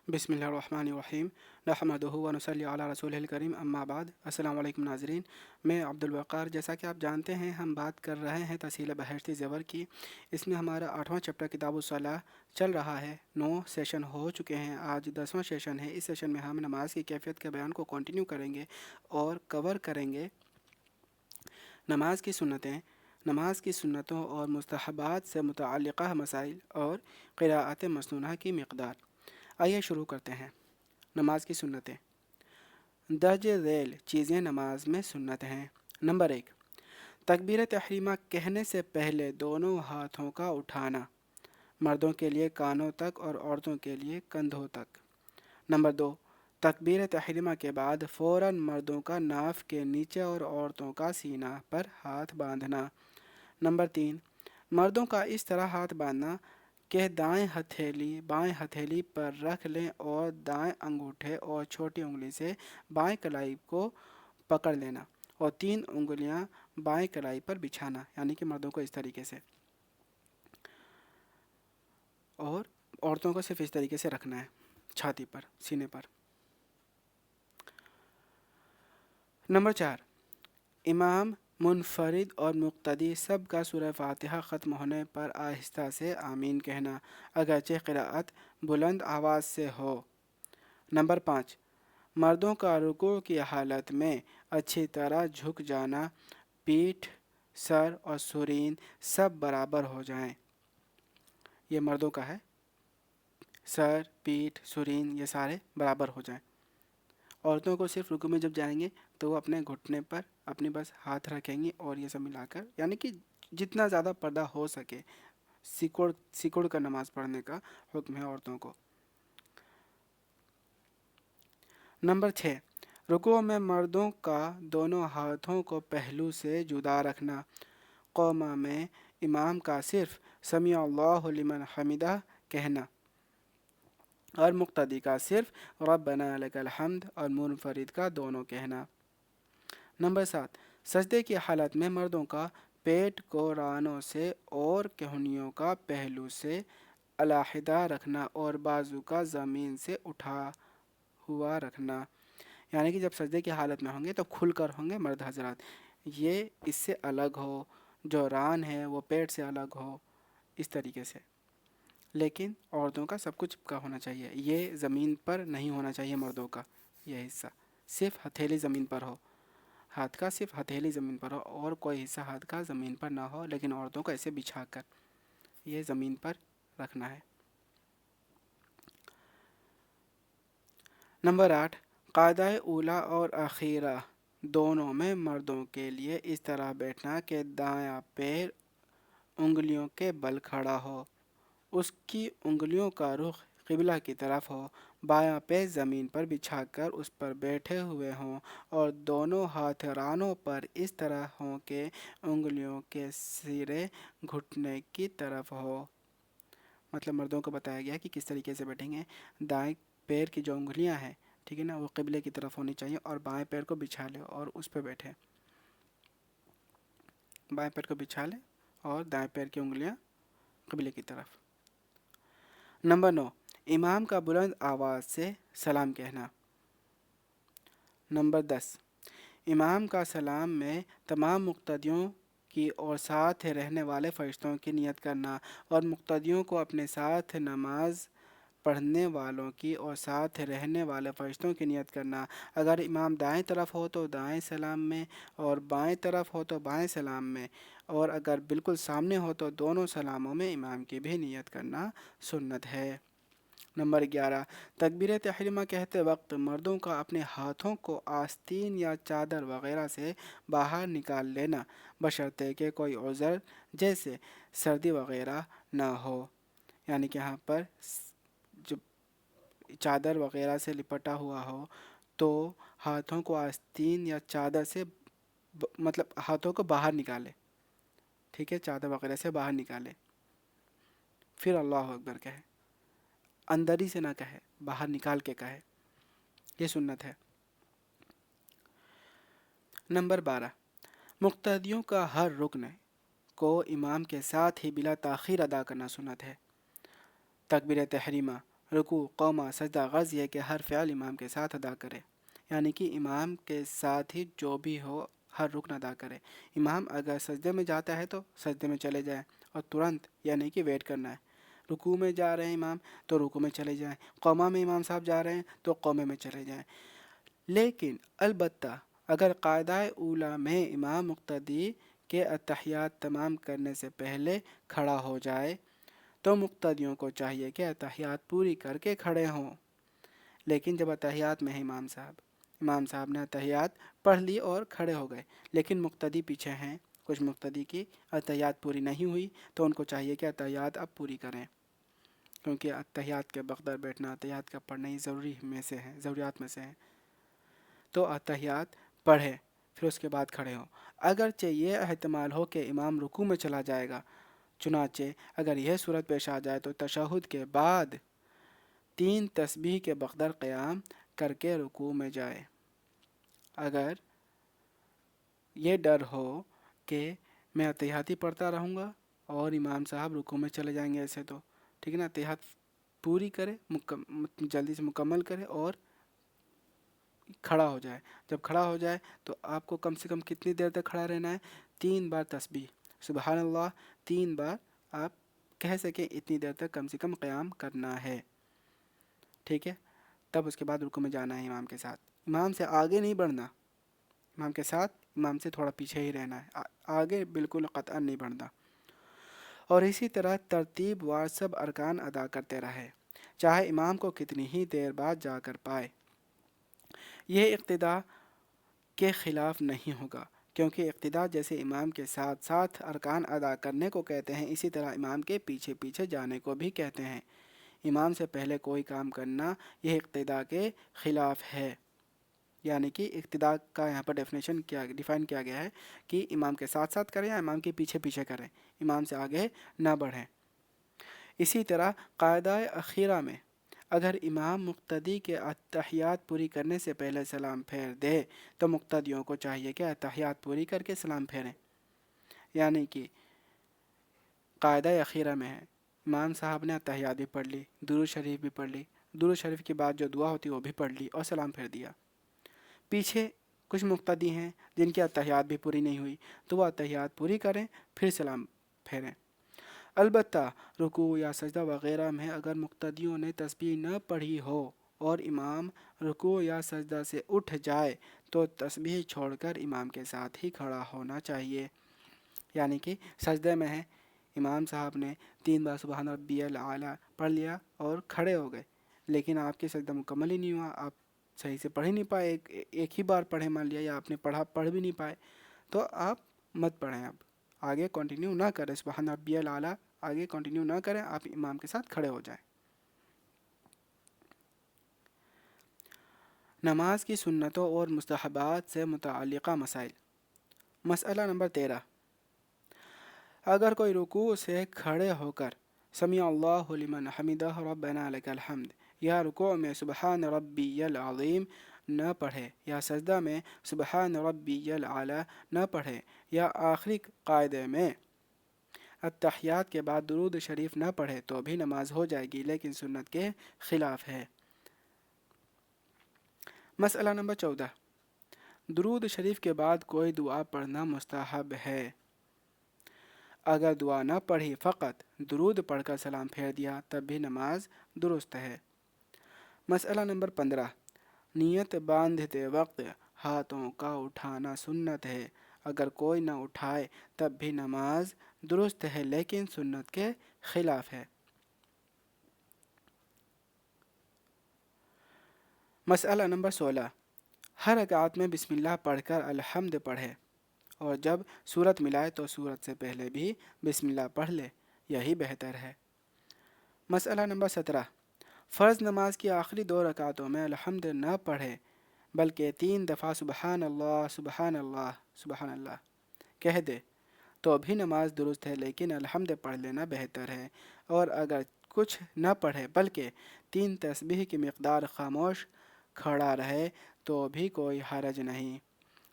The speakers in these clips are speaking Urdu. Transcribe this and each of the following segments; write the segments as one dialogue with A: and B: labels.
A: بسم اللہ الرحمن الرحیم نحمدہ و نصلی علی رسول الکریم اما بعد السلام علیکم ناظرین، میں عبد الوقار۔ جیسا کہ آپ جانتے ہیں ہم بات کر رہے ہیں تحصیل بہشتی زیور کی۔ اس میں ہمارا 8واں چیپٹر کتاب الصلاۃ چل رہا ہے۔ 9 سیشن ہو چکے ہیں، آج 10واں سیشن ہے۔ اس سیشن میں ہم نماز کی کیفیت کے بیان کو کنٹینیو کریں گے اور کور کریں گے نماز کی سنتیں، نماز کی سنتوں اور مستحبات سے متعلقہ مسائل اور قراءت مسنونہ کی مقدار۔ آئیے شروع کرتے ہیں۔ نماز کی سنتیں۔ درج ذیل چیزیں نماز میں سنت ہیں۔ نمبر 1، تکبیر تحریمہ کہنے سے پہلے دونوں ہاتھوں کا اٹھانا، مردوں کے لیے کانوں تک اور عورتوں کے لیے کندھوں تک۔ نمبر 2، تکبیر تحریمہ کے بعد فوراً مردوں کا ناف کے نیچے اور عورتوں کا سینہ پر ہاتھ باندھنا۔ نمبر 3، مردوں کا اس طرح ہاتھ باندھنا کہ دائیں ہتھیلی بائیں ہتھیلی پر رکھ لیں اور دائیں انگوٹھے اور چھوٹی انگلی سے بائیں کلائی کو پکڑ لینا اور 3 انگلیاں بائیں کلائی پر بچھانا، یعنی کہ مردوں کو اس طریقے سے اور عورتوں کو صرف اس طریقے سے رکھنا ہے، چھاتی پر، سینے پر۔ نمبر 4، امام، منفرد اور مقتدی سب کا سورہ فاتحہ ختم ہونے پر آہستہ سے آمین کہنا، اگرچہ قراءت بلند آواز سے ہو۔ نمبر 5، مردوں کا رکوع کی حالت میں اچھی طرح جھک جانا، پیٹھ، سر اور سرین سب برابر ہو جائیں۔ یہ مردوں کا ہے، سر، پیٹھ، سرین یہ سارے برابر ہو جائیں۔ عورتوں کو صرف رکوع میں جب جائیں گے تو وہ اپنے گھٹنے پر اپنے بس ہاتھ رکھیں گی اور یہ سب ملا کر، یعنی کہ جتنا زیادہ پردہ ہو سکے، سکڑ کر نماز پڑھنے کا حکم ہے عورتوں کو۔ نمبر 6، رکوع میں مردوں کا دونوں ہاتھوں کو پہلو سے جدا رکھنا، قوما میں امام کا صرف سمیع اللہ لمن حمدہ کہنا اور مقتدی کا صرف ربنا لک الحمد اور منفرد کا دونوں کہنا۔ نمبر 7، سجدے کی حالت میں مردوں کا پیٹ کو رانوں سے اور کہنیوں کا پہلو سے علیحدہ رکھنا اور بازو کا زمین سے اٹھا ہوا رکھنا، یعنی کہ جب سجدے کی حالت میں ہوں گے تو کھل کر ہوں گے مرد حضرات، یہ اس سے الگ ہو، جو ران ہے وہ پیٹ سے الگ ہو، اس طریقے سے۔ لیکن عورتوں کا سب کچھ کا ہونا چاہیے، یہ زمین پر نہیں ہونا چاہیے، مردوں کا یہ حصہ صرف ہتھیلی زمین پر ہو، ہاتھ کا صرف ہتھیلی زمین پر ہو اور کوئی حصہ ہاتھ کا زمین پر نہ ہو، لیکن عورتوں کو ایسے بچھا کر یہ زمین پر رکھنا ہے۔ نمبر 8، قاعدہ اولیٰ اور اخیرہ دونوں میں مردوں کے لیے اس طرح بیٹھنا کہ دایاں پیر انگلیوں کے بل کھڑا ہو، اس کی انگلیوں کا رخ قبلہ کی طرف ہو، بایاں پیر زمین پر بچھا کر اس پر بیٹھے ہوئے ہوں اور دونوں ہاتھ رانوں پر اس طرح ہوں کہ انگلیوں کے سرے گھٹنے کی طرف ہو۔ مطلب مردوں کو بتایا گیا کہ کس طریقے سے بیٹھیں گے۔ دائیں پیر کی جو انگلیاں ہیں، ٹھیک ہے نا، وہ قبلے کی طرف ہونی چاہیے اور بائیں پیر کو بچھا لے اور اس پہ بیٹھے، بائیں پیر کو بچھا لے اور دائیں پیر کی انگلیاں قبلے کی طرف۔ نمبر 9، امام کا بلند آواز سے سلام کہنا۔ نمبر 10، امام کا سلام میں تمام مقتدیوں کی اور ساتھ رہنے والے فرشتوں کی نیت کرنا اور مقتدیوں کو اپنے ساتھ نماز پڑھنے والوں کی اور ساتھ رہنے والے فرشتوں کی نیت کرنا۔ اگر امام دائیں طرف ہو تو دائیں سلام میں اور بائیں طرف ہو تو بائیں سلام میں، اور اگر بالکل سامنے ہو تو دونوں سلاموں میں امام کی بھی نیت کرنا سنت ہے۔ نمبر 11، تکبیر تحریمہ کہتے وقت مردوں کا اپنے ہاتھوں کو آستین یا چادر وغیرہ سے باہر نکال لینا، بشرطے کہ کوئی عذر جیسے سردی وغیرہ نہ ہو، یعنی کہ یہاں پر جو چادر وغیرہ سے لپٹا ہوا ہو تو ہاتھوں کو آستین یا چادر سے مطلب ہاتھوں کو باہر نکالے، ٹھیک ہے، چادر وغیرہ سے باہر نکالے، پھر اللہ اکبر کہے، اندر ہی سے نہ کہے، باہر نکال کے کہے، یہ سنت ہے۔ نمبر 12، مقتدیوں کا ہر رکن کو امام کے ساتھ ہی بلا تاخیر ادا کرنا سنت ہے۔ تکبیر تحریمہ، رکوع، قوما، سجدہ غرض یہ کہ ہر فعل امام کے ساتھ ادا کرے، یعنی کہ امام کے ساتھ ہی جو بھی ہو ہر رکن ادا کرے۔ امام اگر سجدے میں جاتا ہے تو سجدے میں چلے جائیں اور ترنت یعنی کہ ویٹ کرنا ہے۔ رکوع میں جا رہے ہیں امام تو رکوع میں چلے جائیں، قوما میں امام صاحب جا رہے ہیں تو قومے میں چلے جائیں۔ لیکن البتہ اگر قاعدہ اولیٰ میں امام مقتدی کے اتحیات تمام کرنے سے پہلے کھڑا ہو جائے تو مقتدیوں کو چاہیے کہ اتحیات پوری کر کے کھڑے ہوں۔ لیکن جب اتحیات میں ہے امام صاحب نے اتحیات پڑھ لی اور کھڑے ہو گئے، لیکن مقتدی پیچھے ہیں، کچھ مقتدی کی اتحیات پوری نہیں ہوئی تو ان کو چاہیے کہ اتحیات اب پوری کریں، کیونکہ اتحیات کے بغیر بیٹھنا اتحیات کا پڑھنا ہی ضروریات میں سے ہے۔ تو اتحیات پڑھے پھر اس کے بعد کھڑے ہوں۔ اگرچہ یہ احتمال ہو کہ امام رکوع میں چلا جائے گا، چنانچہ اگر یہ صورت پیش آ جائے تو تشہد کے بعد 3 تسبیح کے بغیر قیام کر کے رکوع میں جائے۔ اگر یہ ڈر ہو کہ میں اتحیات ہی پڑھتا رہوں گا اور امام صاحب رکوع میں چلے جائیں گے ایسے تو ٹھیک ہے نا، اتحیات پوری کرے، جلدی سے مکمل کرے اور کھڑا ہو جائے۔ جب کھڑا ہو جائے تو آپ کو کم سے کم کتنی دیر تک کھڑا رہنا ہے؟ 3 بار تسبیح سبحان اللہ 3 بار آپ کہہ سکیں، اتنی دیر تک کم سے کم قیام کرنا ہے، ٹھیک ہے۔ تب اس کے بعد رکوع میں جانا ہے امام کے ساتھ، امام سے آگے نہیں بڑھنا، امام کے ساتھ، امام سے تھوڑا پیچھے ہی رہنا ہے، آگے بالکل قطعا نہیں بڑھنا۔ اور اسی طرح ترتیب وار سب ارکان ادا کرتے رہے، چاہے امام کو کتنی ہی دیر بعد جا کر پائے۔ یہ اقتداء کے خلاف نہیں ہوگا، کیونکہ اقتداء جیسے امام کے ساتھ ساتھ ارکان ادا کرنے کو کہتے ہیں، اسی طرح امام کے پیچھے پیچھے جانے کو بھی کہتے ہیں۔ امام سے پہلے کوئی کام کرنا یہ اقتداء کے خلاف ہے، یعنی کہ اقتداء کا یہاں پر ڈیفائن کیا گیا ہے کہ امام کے ساتھ ساتھ کریں یا امام کے پیچھے پیچھے کریں، امام سے آگے نہ بڑھیں۔ اسی طرح قاعدہ اخیرہ میں اگر امام مقتدی کے اتحیات پوری کرنے سے پہلے سلام پھیر دے تو مقتدیوں کو چاہیے کہ اتحیات پوری کر کے سلام پھیریں، یعنی کہ قاعدہ اخیرہ میں ہے امام صاحب نے اتحیات بھی پڑھ لی، درود شریف بھی پڑھ لی، درود شریف کے بعد جو دعا ہوتی ہے وہ بھی پڑھ لی اور سلام پھیر دیا۔ پیچھے کچھ مقتدی ہیں جن کی اتحیات بھی پوری نہیں ہوئی تو وہ اتحیات پوری کریں پھر سلام پھیریں۔ البتہ رکوع یا سجدہ وغیرہ میں اگر مقتدیوں نے تسبیح نہ پڑھی ہو اور امام رکوع یا سجدہ سے اٹھ جائے تو تسبیح چھوڑ کر امام کے ساتھ ہی کھڑا ہونا چاہیے، یعنی کہ سجدے میں ہے، امام صاحب نے 3 بار سبحان ربی الاعلیٰ پڑھ لیا اور کھڑے ہو گئے، لیکن آپ کی سجدہ مکمل ہی نہیں ہوا، آپ صحیح سے پڑھ ہی نہیں پائے، ایک ہی بار پڑھے مان لیا، یا آپ نے پڑھ بھی نہیں پائے، تو آپ مت پڑھیں، اب آگے کنٹینیو نہ کریں، سبحان ربی الاعلیٰ آگے کنٹینیو نہ کریں، آپ امام کے ساتھ کھڑے ہو جائیں۔ نماز کی سنتوں اور مستحبات سے متعلقہ مسائل۔ مسئلہ نمبر 13، اگر کوئی رکوع سے کھڑے ہو کر سمیع اللہ لمن حمدہ ربنا لک الحمد یا رکوع میں سبحان ربی العظیم نہ پڑھے یا سجدہ میں سبحان ربی الاعلیٰ نہ پڑھے یا آخری قاعدے میں اتحیات کے بعد درود شریف نہ پڑھے تو بھی نماز ہو جائے گی، لیکن سنت کے خلاف ہے۔ مسئلہ نمبر 14، درود شریف کے بعد کوئی دعا پڑھنا مستحب ہے، اگر دعا نہ پڑھی فقط درود پڑھ کر سلام پھیر دیا تب بھی نماز درست ہے۔ مسئلہ نمبر 15، نیت باندھتے وقت ہاتھوں کا اٹھانا سنت ہے، اگر کوئی نہ اٹھائے تب بھی نماز درست ہے لیکن سنت کے خلاف ہے۔ مسئلہ نمبر 16، ہر رکعت میں بسم اللہ پڑھ کر الحمد پڑھے اور جب سورت ملائے تو سورت سے پہلے بھی بسم اللہ پڑھ لے، یہی بہتر ہے۔ مسئلہ نمبر 17، فرض نماز کی آخری 2 رکعتوں میں الحمد نہ پڑھے بلکہ 3 دفعہ سبحان اللہ سبحان اللہ سبحان اللہ کہہ دے تو بھی نماز درست ہے، لیکن الحمد پڑھ لینا بہتر ہے، اور اگر کچھ نہ پڑھے بلکہ 3 تسبیح کی مقدار خاموش کھڑا رہے تو بھی کوئی حرج نہیں،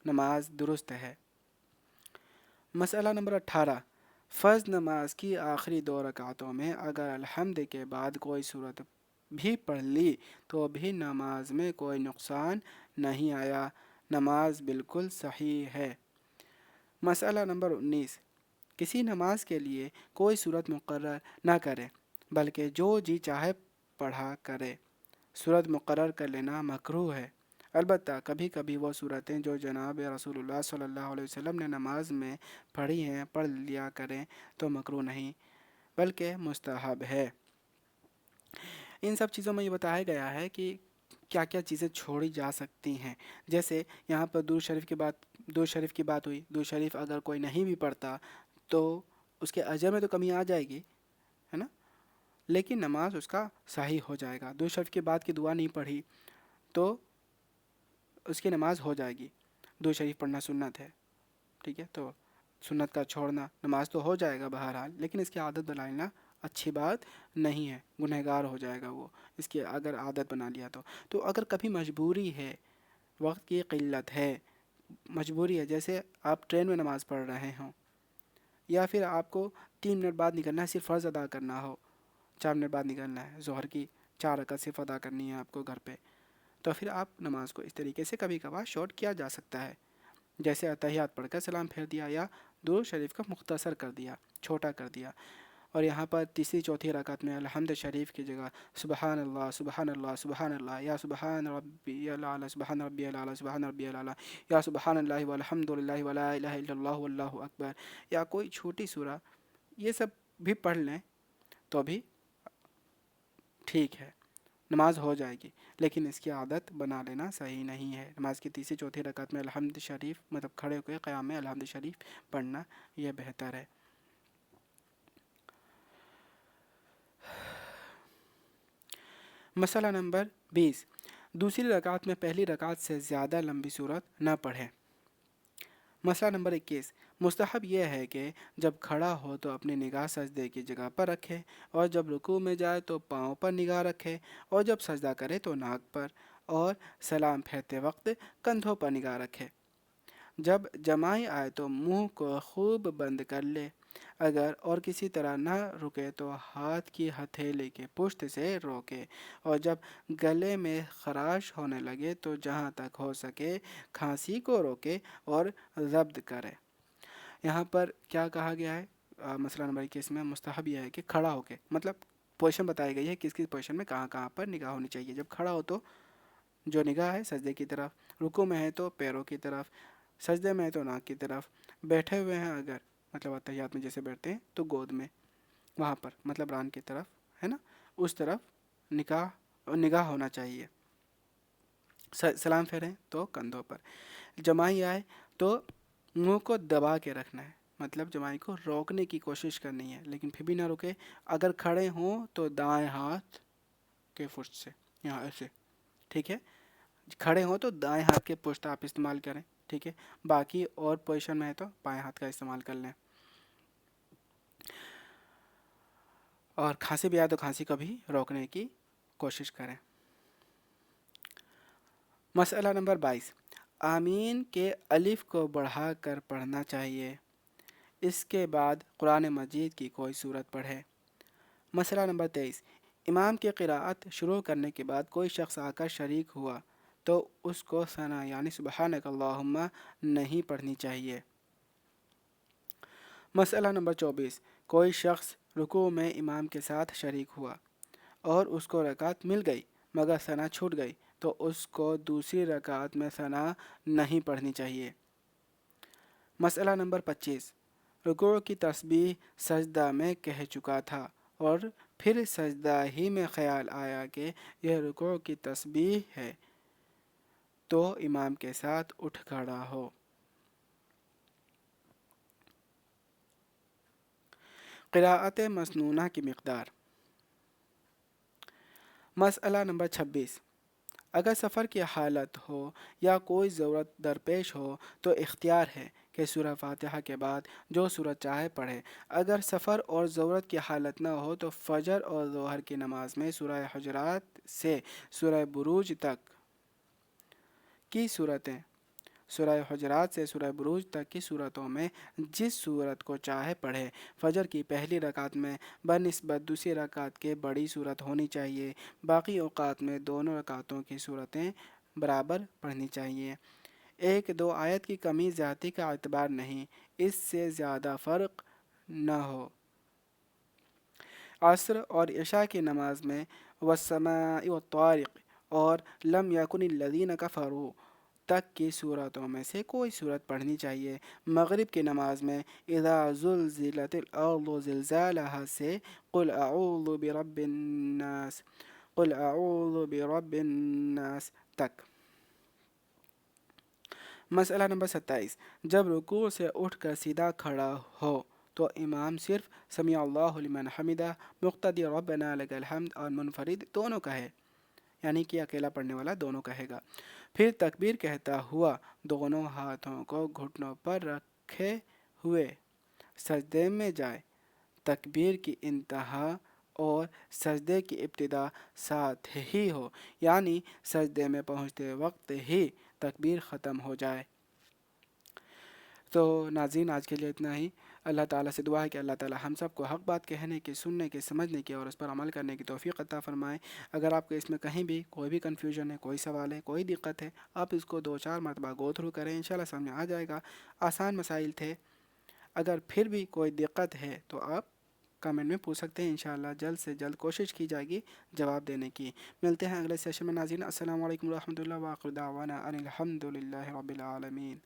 A: نماز درست ہے۔ مسئلہ نمبر 18، فرض نماز کی آخری 2 رکعتوں میں اگر الحمد کے بعد کوئی سورت بھی پڑھ لی تو بھی نماز میں کوئی نقصان نہیں آیا، نماز بالکل صحیح ہے۔ مسئلہ نمبر 19، کسی نماز کے لیے کوئی صورت مقرر نہ کرے بلکہ جو جی چاہے پڑھا کرے۔ صورت مقرر کر لینا مکروہ ہے، البتہ کبھی کبھی وہ صورتیں جو جناب رسول اللہ صلی اللہ علیہ وسلم نے نماز میں پڑھی ہیں پڑھ لیا کریں تو مکروہ نہیں بلکہ مستحب ہے۔ ان سب چیزوں میں یہ بتایا گیا ہے کہ کیا کیا چیزیں چھوڑی جا سکتی ہیں، جیسے یہاں پر درود شریف کی بات ہوئی۔ درود شریف اگر کوئی نہیں بھی پڑھتا تو اس کے اجر میں تو کمی آ جائے گی، ہے نا، لیکن نماز اس کا صحیح ہو جائے گا۔ درود شریف کے بعد کی دعا نہیں پڑھی تو اس کی نماز ہو جائے گی۔ درود شریف پڑھنا سنت ہے، ٹھیک ہے، تو سنت کا چھوڑنا نماز تو ہو جائے گا بہرحال، لیکن اس کی عادت بنا لینا اچھی بات نہیں ہے، گنہگار ہو جائے گا وہ اس کی اگر عادت بنا لیا تو اگر کبھی مجبوری ہے، وقت کی قلت ہے، مجبوری ہے، جیسے آپ ٹرین میں نماز پڑھ رہے ہوں یا پھر آپ کو 3 منٹ بعد نکلنا ہے، صرف فرض ادا کرنا ہو، 4 منٹ بعد نکلنا ہے، ظہر کی 4 رکعت صرف ادا کرنی ہے آپ کو گھر پہ، تو پھر آپ نماز کو اس طریقے سے کبھی کبھار شارٹ کیا جا سکتا ہے، جیسے اتحیات پڑھ کر سلام پھیر دیا یا درود شریف کا مختصر کر دیا، چھوٹا کر دیا، اور یہاں پر تیسری چوتھی رکعت میں الحمد شریف کی جگہ سبحان اللہ سبحان اللہ سبحان اللہ یا سبحان ربی العلی سبحان ربی العلی سبحان ربی العلی یا سبحان اللہ والحمد للہ ولا الہ الا اللہ واللہ اکبر یا کوئی چھوٹی سورہ، یہ سب بھی پڑھ لیں تو بھی ٹھیک ہے، نماز ہو جائے گی، لیکن اس کی عادت بنا لینا صحیح نہیں ہے۔ نماز کی تیسری چوتھی رکعت میں الحمد شریف مطلب کھڑے ہو کے قیام میں الحمد شریف پڑھنا یہ بہتر ہے۔ مسئلہ نمبر 20، دوسری رکعت میں پہلی رکعت سے زیادہ لمبی صورت نہ پڑھیں۔ مسئلہ نمبر 21، مستحب یہ ہے کہ جب کھڑا ہو تو اپنی نگاہ سجدے کی جگہ پر رکھے، اور جب رکوع میں جائے تو پاؤں پر نگاہ رکھے، اور جب سجدہ کرے تو ناک پر، اور سلام پھیرتے وقت کندھوں پر نگاہ رکھے۔ جب جمائی آئے تو منہ کو خوب بند کر لے، اگر اور کسی طرح نہ رکے تو ہاتھ کی ہتھیلی کے پشت سے روکے، اور جب گلے میں خراش ہونے لگے تو جہاں تک ہو سکے کھانسی کو روکے اور ضبط کرے۔ یہاں پر کیا کہا گیا ہے؟ مسئلہ نمبر 21 میں مستحب یہ ہے کہ کھڑا ہو کے، مطلب پوزیشن بتائی گئی ہے کس کس پوزیشن میں کہاں کہاں پر نگاہ ہونی چاہیے۔ جب کھڑا ہو تو جو نگاہ ہے سجدے کی طرف، رکوع میں ہے تو پیروں کی طرف، سجدے میں ہے تو ناک کی طرف، بیٹھے ہوئے ہیں اگر مطلب اتحیات میں جیسے بیٹھتے ہیں تو گود میں، وہاں پر مطلب ران کی طرف، ہے نا، اس طرف نگاہ ہونا چاہیے۔ سلام پھیریں تو کندھوں پر۔ جمائی آئے تو منہ کو دبا کے رکھنا ہے، مطلب جمائی کو روکنے کی کوشش کرنی ہے لیکن پھر بھی نہ رکے۔ اگر کھڑے ہوں تو دائیں ہاتھ کے پشت سے یہاں ایسے، ٹھیک ہے، کھڑے ہوں تو دائیں ہاتھ کے پشت آپ استعمال کریں، ٹھیک ہے، باقی اور پوزیشن میں ہے تو بائیں ہاتھ کا استعمال کر لیں۔ اور کھانسی بھی آئے تو کھانسی کو بھی روکنے کی کوشش کریں۔ مسئلہ نمبر 22، آمین کے الف کو بڑھا کر پڑھنا چاہیے، اس کے بعد قرآن مجید کی کوئی صورت پڑھے۔ مسئلہ نمبر 23، امام کی قراءت شروع کرنے کے بعد کوئی شخص آ کر شریک ہوا تو اس کو ثنا یعنی سبحانک اللہم نہیں پڑھنی چاہیے۔ مسئلہ نمبر 24، کوئی شخص رکوع میں امام کے ساتھ شریک ہوا اور اس کو رکعت مل گئی مگر ثنا چھوٹ گئی تو اس کو دوسری رکعت میں ثنا نہیں پڑھنی چاہیے۔ مسئلہ نمبر 25، رکوع کی تسبیح سجدہ میں کہہ چکا تھا اور پھر سجدہ ہی میں خیال آیا کہ یہ رکوع کی تسبیح ہے تو امام کے ساتھ اٹھ کھڑا ہو۔ قراءت مسنونہ کی مقدار۔ مسئلہ نمبر 26، اگر سفر کی حالت ہو یا کوئی ضرورت درپیش ہو تو اختیار ہے کہ سورہ فاتحہ کے بعد جو سورت چاہے پڑھے۔ اگر سفر اور ضرورت کی حالت نہ ہو تو فجر اور ظہر کی نماز میں سورہ حجرات سے سورہ بروج تک کی صورتیں سورہ حجرات سے سورہ بروج تک کی صورتوں میں جس صورت کو چاہے پڑھے۔ فجر کی پہلی رکعت میں بنسبت دوسری رکعت کے بڑی صورت ہونی چاہیے۔ باقی اوقات میں دونوں رکعتوں کی صورتیں برابر پڑھنی چاہیے۔ ایک دو آیت کی کمی زیادتی کا اعتبار نہیں، اس سے زیادہ فرق نہ ہو۔ عصر اور عشاء کی نماز میں والسماء والطارق اور لم یکن الذین کفروا تک کی صورتوں میں سے کوئی صورت پڑھنی چاہیے۔ مغرب کی نماز میں اذا زلزلت الارض زلزالها سے قل اعوذ برب الناس تک۔ مسئلہ نمبر 27، جب رکوع سے اٹھ کر سیدھا کھڑا ہو تو امام صرف سمیع اللہ لمن حمدہ، مقتدی ربنا لک الحمد اور منفرد دونوں کہے، یعنی کہ اکیلا پڑھنے والا دونوں کہے گا۔ پھر تکبیر کہتا ہوا دونوں ہاتھوں کو گھٹنوں پر رکھے ہوئے سجدے میں جائے۔ تکبیر کی انتہا اور سجدے کی ابتدا ساتھ ہی ہو، یعنی سجدے میں پہنچتے وقت ہی تکبیر ختم ہو جائے۔ تو ناظرین، آج کے لیے اتنا ہی۔ اللہ تعالیٰ سے دعا ہے کہ اللہ تعالیٰ ہم سب کو حق بات کہنے کی، سننے کی، سمجھنے کی اور اس پر عمل کرنے کی توفیق عطا فرمائے۔ اگر آپ کو اس میں کہیں بھی کوئی بھی کنفیوژن ہے، کوئی سوال ہے، کوئی دقت ہے، آپ اس کو 2-4 مرتبہ گو تھرو کریں، انشاءاللہ سامنے آ جائے گا۔ آسان مسائل تھے، اگر پھر بھی کوئی دقت ہے تو آپ کمنٹ میں پوچھ سکتے ہیں، انشاءاللہ جلد سے جلد کوشش کی جائے گی جواب دینے کی۔ ملتے ہیں اگلے سیشن میں ناظرین۔ السلام علیکم ورحمۃ اللہ، وآخر دعوانا ان الحمد للہ رب العالمین۔